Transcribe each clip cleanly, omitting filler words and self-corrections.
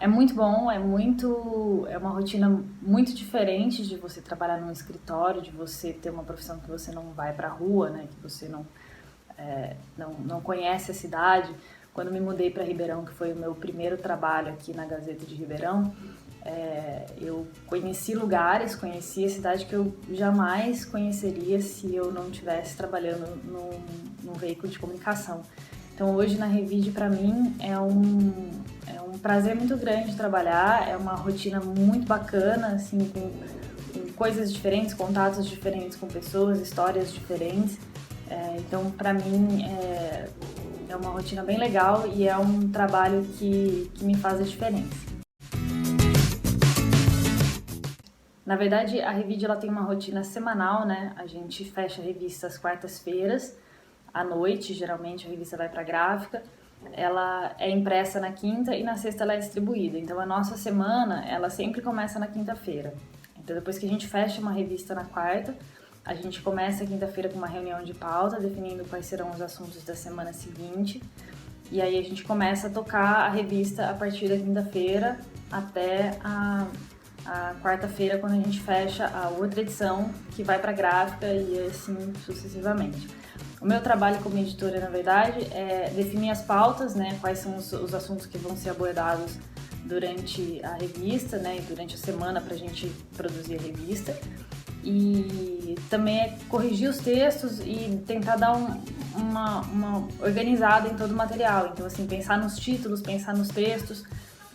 É muito bom, é uma rotina muito diferente de você trabalhar num escritório, de você ter uma profissão que você não vai pra rua, né? Que você não conhece a cidade. Quando me mudei para Ribeirão, que foi o meu primeiro trabalho aqui na Gazeta de Ribeirão, eu conheci lugares, conheci a cidade que eu jamais conheceria se eu não estivesse trabalhando num veículo de comunicação. Então hoje na Revide para mim é um prazer muito grande trabalhar, é uma rotina muito bacana, assim, com coisas diferentes, contatos diferentes com pessoas, histórias diferentes. Então para mim é uma rotina bem legal e é um trabalho que me faz a diferença. Na verdade, a Revide ela tem uma rotina semanal, né? A gente fecha a revista às quartas-feiras, à noite, geralmente a revista vai para a gráfica. Ela é impressa na quinta e na sexta ela é distribuída. Então a nossa semana, ela sempre começa na quinta-feira. Então depois que a gente fecha uma revista na quarta, a gente começa a quinta-feira com uma reunião de pauta, definindo quais serão os assuntos da semana seguinte. E aí a gente começa a tocar a revista a partir da quinta-feira até a quarta-feira, quando a gente fecha a outra edição, que vai para a gráfica e assim sucessivamente. O meu trabalho como editora, na verdade, é definir as pautas, né, quais são os assuntos que vão ser abordados durante a revista, né, e durante a semana para a gente produzir a revista. E também é corrigir os textos e tentar dar uma organizada em todo o material. Então, assim, pensar nos títulos, pensar nos textos.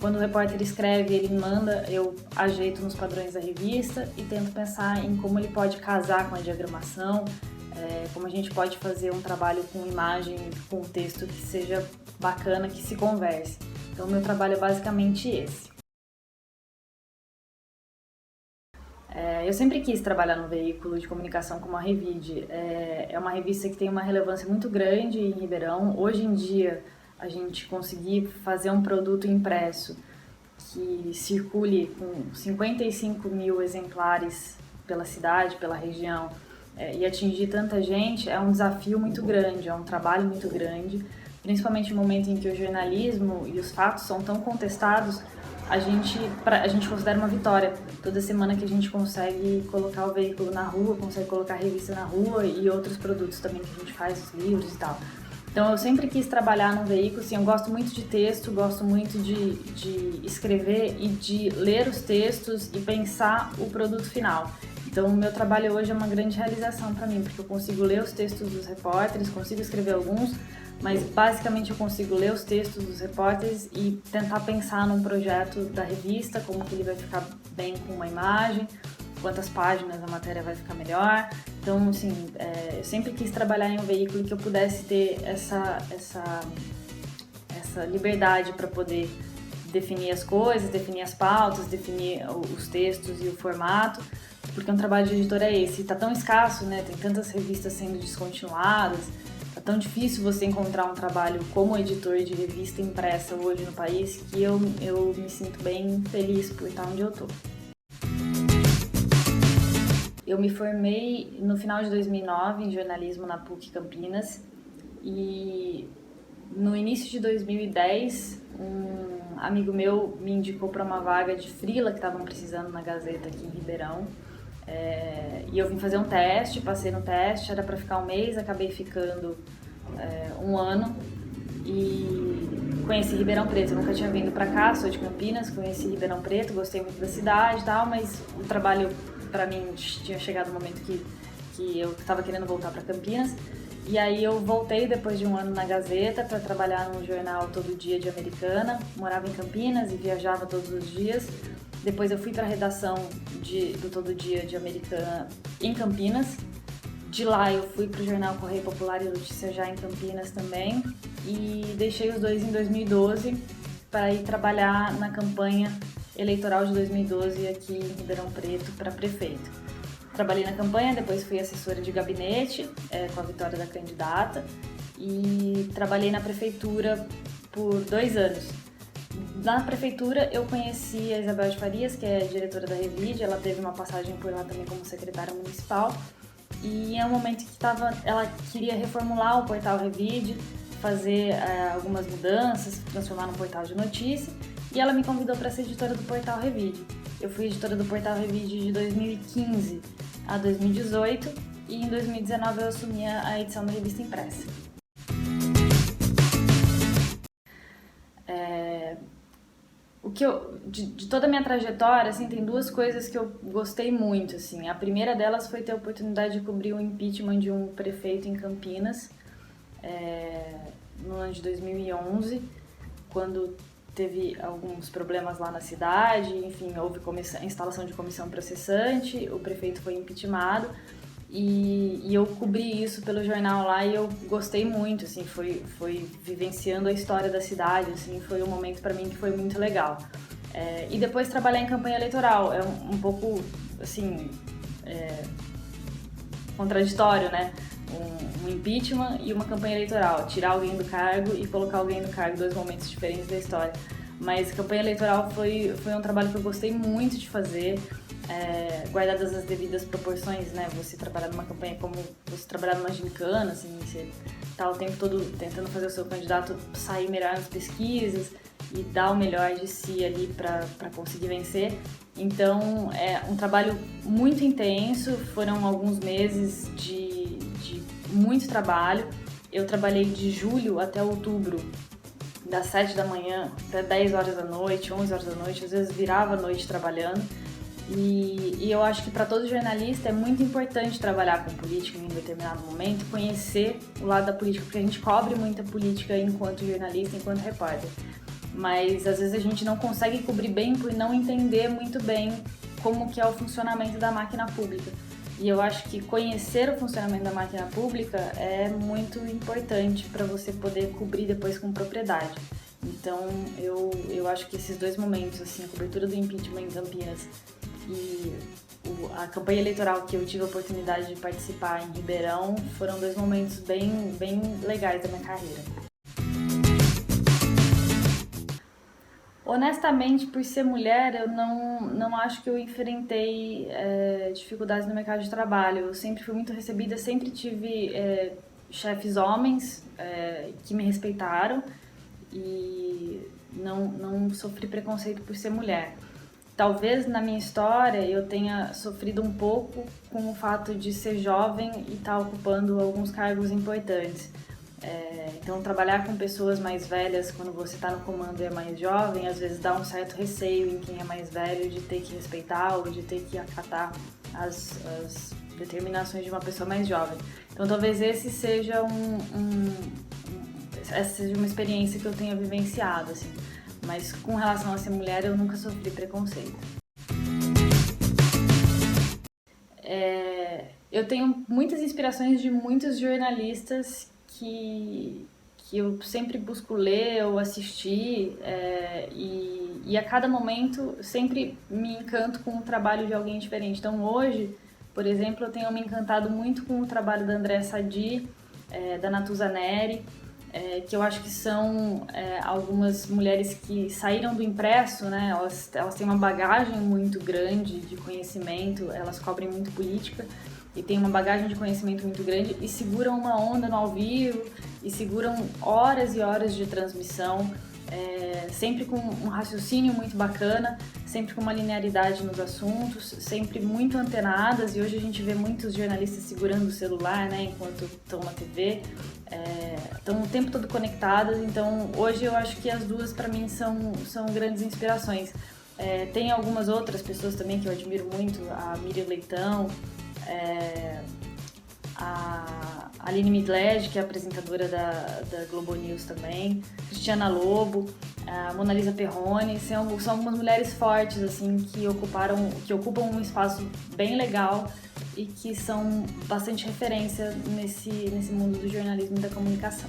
Quando o repórter escreve, ele me manda, eu ajeito nos padrões da revista e tento pensar em como ele pode casar com a diagramação, como a gente pode fazer um trabalho com imagem, com texto que seja bacana, que se converse. Então, o meu trabalho é basicamente esse. Eu sempre quis trabalhar no veículo de comunicação como a Revide. É uma revista que tem uma relevância muito grande em Ribeirão. Hoje em dia, a gente conseguir fazer um produto impresso que circule com 55 mil exemplares pela cidade, pela região, e atingir tanta gente é um desafio muito grande, é um trabalho muito grande, principalmente no momento em que o jornalismo e os fatos são tão contestados. A gente considera uma vitória toda semana que a gente consegue colocar o veículo na rua, consegue colocar a revista na rua e outros produtos também que a gente faz, os livros e tal. Então eu sempre quis trabalhar num veículo, assim, eu gosto muito de texto, gosto muito de escrever e de ler os textos e pensar o produto final. Então o meu trabalho hoje é uma grande realização para mim, porque eu consigo ler os textos dos repórteres, consigo escrever alguns, mas basicamente eu consigo ler os textos dos repórteres e tentar pensar num projeto da revista, como que ele vai ficar bem com uma imagem, quantas páginas a matéria vai ficar melhor. Então, assim, eu sempre quis trabalhar em um veículo que eu pudesse ter essa liberdade para poder definir as coisas, definir as pautas, definir os textos e o formato, porque um trabalho de editor é esse. Tá tão escasso, né? Tem tantas revistas sendo descontinuadas, tá tão difícil você encontrar um trabalho como editor de revista impressa hoje no país, que eu me sinto bem feliz por estar onde eu tô. Eu me formei no final de 2009 em jornalismo na PUC Campinas e no início de 2010 um amigo meu me indicou para uma vaga de freela que estavam precisando na Gazeta aqui em Ribeirão. E eu vim fazer um teste, passei no teste, era para ficar um mês, acabei ficando um ano e conheci Ribeirão Preto. Eu nunca tinha vindo para cá, sou de Campinas, conheci Ribeirão Preto, gostei muito da cidade e tal, mas o trabalho para mim tinha chegado um momento que eu estava querendo voltar para Campinas. E aí eu voltei depois de um ano na Gazeta para trabalhar num jornal Todo Dia de Americana. Morava em Campinas e viajava todos os dias. Depois eu fui para a redação do Todo Dia de Americana em Campinas. De lá eu fui para o jornal Correio Popular e Notícia Já em Campinas também. E deixei os dois em 2012 para ir trabalhar na campanha eleitoral de 2012 aqui em Ribeirão Preto para prefeito. Trabalhei na campanha, depois fui assessora de gabinete com a vitória da candidata e trabalhei na prefeitura por 2 anos. Na prefeitura eu conheci a Isabel de Farias, que é diretora da Revide, ela teve uma passagem por lá também como secretária municipal e é um momento que ela queria reformular o portal Revide, fazer algumas mudanças, transformar num portal de notícia. e ela me convidou para ser editora do Portal Revide. Eu fui editora do Portal Revide de 2015 a 2018 e em 2019 eu assumi a edição da revista impressa. De toda a minha trajetória, assim, tem duas coisas que eu gostei muito, assim. A primeira delas foi ter a oportunidade de cobrir o impeachment de um prefeito em Campinas, no ano de 2011, quando teve alguns problemas lá na cidade, enfim, houve instalação de comissão processante, o prefeito foi impeachmentado, e eu cobri isso pelo jornal lá e eu gostei muito, assim, foi vivenciando a história da cidade, assim, foi um momento para mim que foi muito legal. E depois trabalhar em campanha eleitoral, é um pouco, assim, contraditório, né? Um impeachment e uma campanha eleitoral, tirar alguém do cargo e colocar alguém no cargo, dois momentos diferentes da história. Mas campanha eleitoral foi um trabalho que eu gostei muito de fazer, guardadas as devidas proporções, né? Você trabalhar numa campanha como você trabalhar numa gincana, assim, você tá o tempo todo tentando fazer o seu candidato sair melhor nas pesquisas e dar o melhor de si ali para conseguir vencer. Então, é um trabalho muito intenso, foram alguns meses de muito trabalho. Eu trabalhei de julho até outubro, das 7 da manhã até 10 horas da noite, 11 horas da noite, às vezes virava a noite trabalhando. E eu acho que para todo jornalista é muito importante trabalhar com política em um determinado momento, conhecer o lado da política, porque a gente cobre muita política enquanto jornalista, enquanto repórter. Mas às vezes a gente não consegue cobrir bem por não entender muito bem como que é o funcionamento da máquina pública. E eu acho que conhecer o funcionamento da máquina pública é muito importante para você poder cobrir depois com propriedade. Então eu acho que esses dois momentos, assim, a cobertura do impeachment em Campinas e a campanha eleitoral que eu tive a oportunidade de participar em Ribeirão, foram dois momentos bem legais da minha carreira. Honestamente, por ser mulher, eu não acho que eu enfrentei dificuldades no mercado de trabalho. Eu sempre fui muito recebida, sempre tive chefes homens que me respeitaram e não sofri preconceito por ser mulher. Talvez na minha história eu tenha sofrido um pouco com o fato de ser jovem e estar ocupando alguns cargos importantes. Então, trabalhar com pessoas mais velhas quando você está no comando e é mais jovem, às vezes dá um certo receio em quem é mais velho de ter que respeitar ou de ter que acatar as determinações de uma pessoa mais jovem. Então, talvez essa seja uma experiência que eu tenha vivenciado, assim. Mas com relação a ser mulher, eu nunca sofri preconceito. Eu tenho muitas inspirações de muitos jornalistas que eu sempre busco ler ou assistir, e a cada momento sempre me encanto com o trabalho de alguém diferente. Então hoje, por exemplo, eu tenho me encantado muito com o trabalho da Andréa Sadi, da Natuza Neri, que eu acho que são algumas mulheres que saíram do impresso, né? Elas têm uma bagagem muito grande de conhecimento, elas cobrem muito política e têm uma bagagem de conhecimento muito grande e seguram uma onda no ao vivo e seguram horas e horas de transmissão, sempre com um raciocínio muito bacana, sempre com uma linearidade nos assuntos, sempre muito antenadas, e hoje a gente vê muitos jornalistas segurando o celular, né, enquanto estão na TV, estão o tempo todo conectadas. Então hoje eu acho que as duas para mim são grandes inspirações. Tem algumas outras pessoas também que eu admiro muito, a Miriam Leitão, a Aline Midlege, que é apresentadora da Globo News também, Cristiana Lobo, a Mona Lisa Perrone, são algumas mulheres fortes, assim, que ocupam um espaço bem legal e que são bastante referência nesse mundo do jornalismo e da comunicação.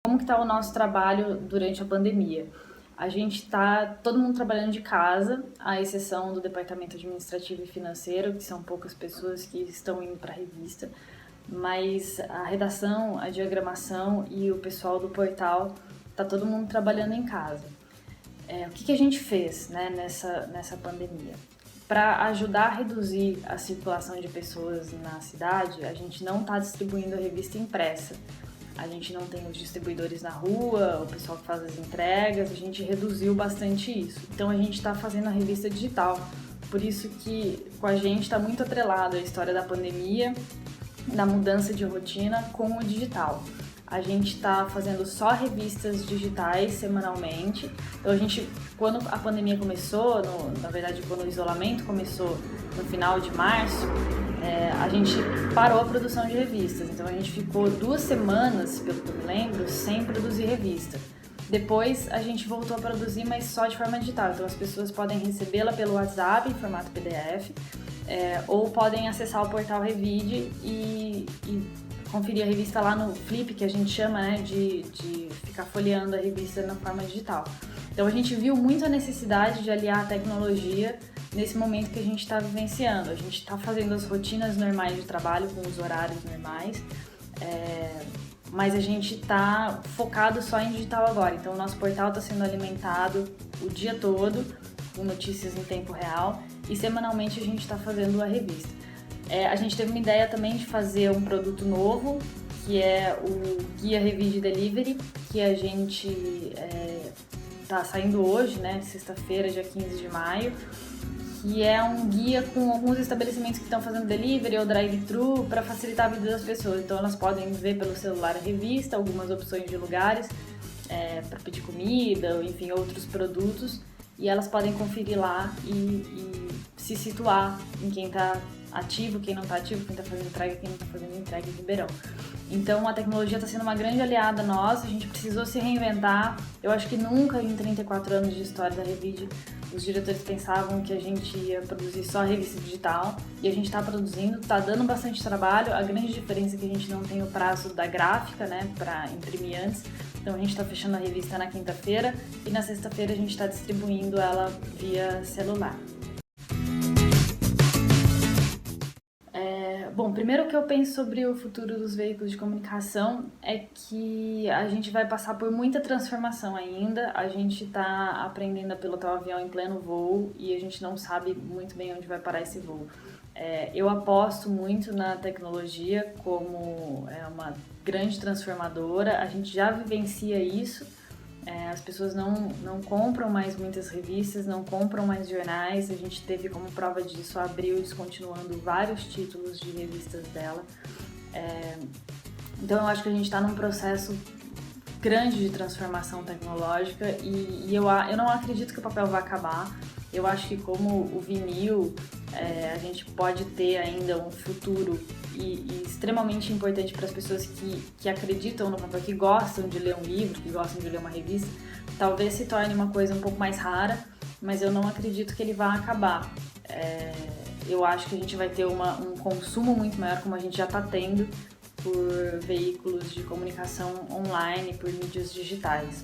Como que está o nosso trabalho durante a pandemia? A gente está todo mundo trabalhando de casa, à exceção do departamento administrativo e financeiro, que são poucas pessoas que estão indo para a revista, mas a redação, a diagramação e o pessoal do portal está todo mundo trabalhando em casa. O que a gente fez, né, nessa pandemia? Para ajudar a reduzir a circulação de pessoas na cidade, a gente não está distribuindo a revista impressa. a gente não tem os distribuidores na rua, o pessoal que faz as entregas, a gente reduziu bastante isso. Então a gente está fazendo a revista digital, por isso que com a gente está muito atrelado a história da pandemia, da mudança de rotina com o digital. A gente está fazendo só revistas digitais semanalmente. Então quando a pandemia começou, na verdade quando o isolamento começou no final de março, a gente parou a produção de revistas. Então a gente ficou 2 semanas, pelo que eu me lembro, sem produzir revista. Depois a gente voltou a produzir, mas só de forma digital. Então as pessoas podem recebê-la pelo WhatsApp em formato PDF, ou podem acessar o portal Revide e conferir a revista lá no Flip, que a gente chama, né, de ficar folheando a revista na forma digital. Então a gente viu muito a necessidade de aliar a tecnologia nesse momento que a gente está vivenciando. A gente está fazendo as rotinas normais de trabalho com os horários normais, mas a gente está focado só em digital agora. Então o nosso portal está sendo alimentado o dia todo com notícias em tempo real e semanalmente a gente está fazendo a revista. A gente teve uma ideia também de fazer um produto novo, que é o Guia Revide Delivery, que a gente está saindo hoje, né, sexta-feira, dia 15 de maio, que é um guia com alguns estabelecimentos que estão fazendo delivery ou drive-thru para facilitar a vida das pessoas. Então elas podem ver pelo celular a revista, algumas opções de lugares para pedir comida, ou enfim, outros produtos, e elas podem conferir lá e se situar em quem está ativo, quem não está ativo, quem está fazendo entrega, quem não está fazendo entrega em Ribeirão. Então a tecnologia está sendo uma grande aliada nossa, a gente precisou se reinventar. Eu acho que nunca em 34 anos de história da Revide os diretores pensavam que a gente ia produzir só revista digital, e a gente está produzindo, está dando bastante trabalho. A grande diferença é que a gente não tem o prazo da gráfica, né, para imprimir antes. Então a gente está fechando a revista na quinta-feira e na sexta-feira a gente está distribuindo ela via celular. Bom, primeiro o que eu penso sobre o futuro dos veículos de comunicação é que a gente vai passar por muita transformação ainda. A gente está aprendendo a pilotar o avião em pleno voo e a gente não sabe muito bem onde vai parar esse voo. Eu aposto muito na tecnologia como uma grande transformadora. A gente já vivencia isso. As pessoas não compram mais muitas revistas, não compram mais jornais. A gente teve como prova disso a Abril descontinuando vários títulos de revistas dela. Então eu acho que a gente está num processo grande de transformação tecnológica e eu não acredito que o papel vai acabar. Eu acho que como o vinil, a gente pode ter ainda um futuro e extremamente importante para as pessoas que acreditam no papel, que gostam de ler um livro, que gostam de ler uma revista. Talvez se torne uma coisa um pouco mais rara, mas eu não acredito que ele vá acabar. Eu acho que a gente vai ter um consumo muito maior, como a gente já está tendo, por veículos de comunicação online, por mídias digitais.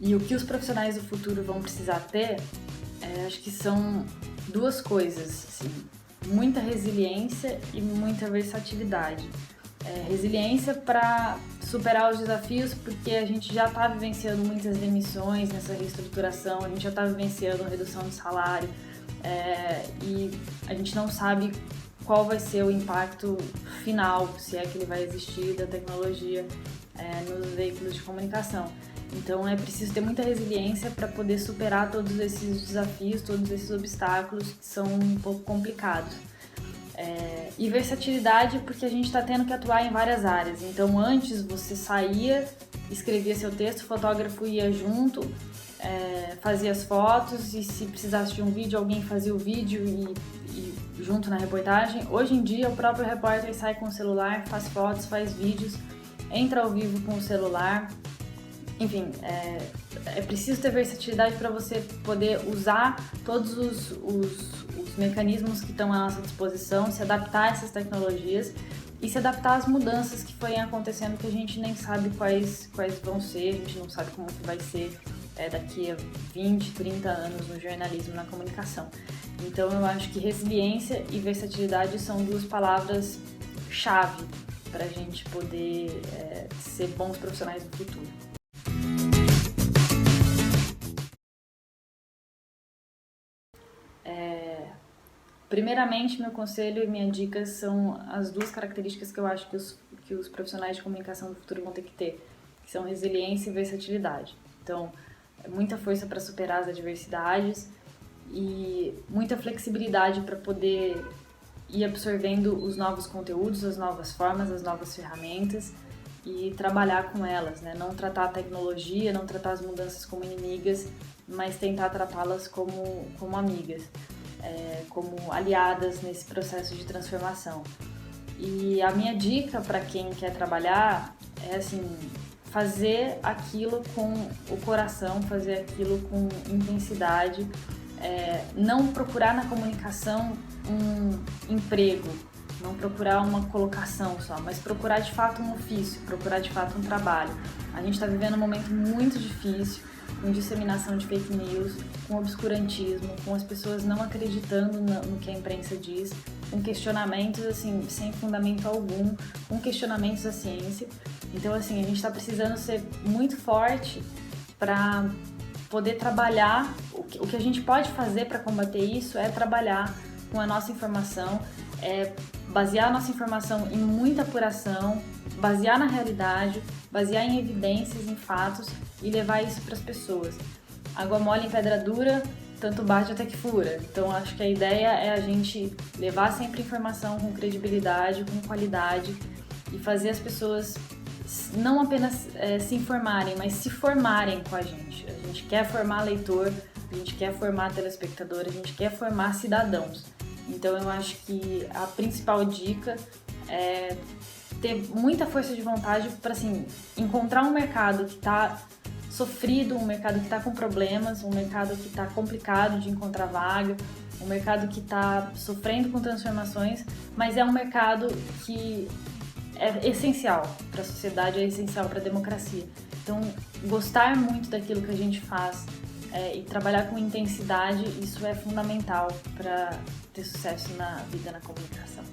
E o que os profissionais do futuro vão precisar ter, acho que são 2 coisas, assim, muita resiliência e muita versatilidade. Resiliência para superar os desafios, porque a gente já está vivenciando muitas demissões nessa reestruturação, a gente já está vivenciando redução de salário, e a gente não sabe qual vai ser o impacto final, se é que ele vai existir, da tecnologia nos veículos de comunicação. Então é preciso ter muita resiliência para poder superar todos esses desafios, todos esses obstáculos que são um pouco complicados. E versatilidade, porque a gente está tendo que atuar em várias áreas. Então antes você saía, escrevia seu texto, o fotógrafo ia junto, fazia as fotos, e se precisasse de um vídeo, alguém fazia o vídeo e junto na reportagem. Hoje em dia o próprio repórter sai com o celular, faz fotos, faz vídeos, entra ao vivo com o celular. Enfim, é preciso ter versatilidade para você poder usar todos os mecanismos que estão à nossa disposição, se adaptar a essas tecnologias e se adaptar às mudanças que forem acontecendo, que a gente nem sabe quais vão ser, a gente não sabe como que vai ser daqui a 20, 30 anos no jornalismo, na comunicação. Então eu acho que resiliência e versatilidade são 2 palavras-chave para a gente poder ser bons profissionais do futuro. Primeiramente, meu conselho e minha dica são as duas características que eu acho que os profissionais de comunicação do futuro vão ter que ter, que são resiliência e versatilidade. Então, muita força para superar as adversidades e muita flexibilidade para poder ir absorvendo os novos conteúdos, as novas formas, as novas ferramentas e trabalhar com elas, né? Não tratar a tecnologia, não tratar as mudanças como inimigas, mas tentar tratá-las como amigas, como aliadas nesse processo de transformação. E a minha dica para quem quer trabalhar é assim, fazer aquilo com o coração, fazer aquilo com intensidade, não procurar na comunicação um emprego, não procurar uma colocação só, mas procurar de fato um ofício, procurar de fato um trabalho. A gente está vivendo um momento muito difícil, com disseminação de fake news, com obscurantismo, com as pessoas não acreditando no que a imprensa diz, com questionamentos assim, sem fundamento algum, com questionamentos da ciência. Então, assim, a gente está precisando ser muito forte para poder trabalhar. O que a gente pode fazer para combater isso é trabalhar com a nossa informação, basear a nossa informação em muita apuração, basear na realidade, basear em evidências, em fatos e levar isso para as pessoas. Água mole em pedra dura, tanto bate até que fura. Então, acho que a ideia é a gente levar sempre informação com credibilidade, com qualidade e fazer as pessoas não apenas se informarem, mas se formarem com a gente. A gente quer formar leitor, a gente quer formar telespectador, a gente quer formar cidadãos. Então eu acho que a principal dica é ter muita força de vontade para assim, encontrar um mercado que está sofrido, um mercado que está com problemas, um mercado que está complicado de encontrar vaga, um mercado que está sofrendo com transformações, mas é um mercado que é essencial para a sociedade, é essencial para a democracia. Então, gostar muito daquilo que a gente faz e trabalhar com intensidade, isso é fundamental para ter sucesso na vida na comunicação.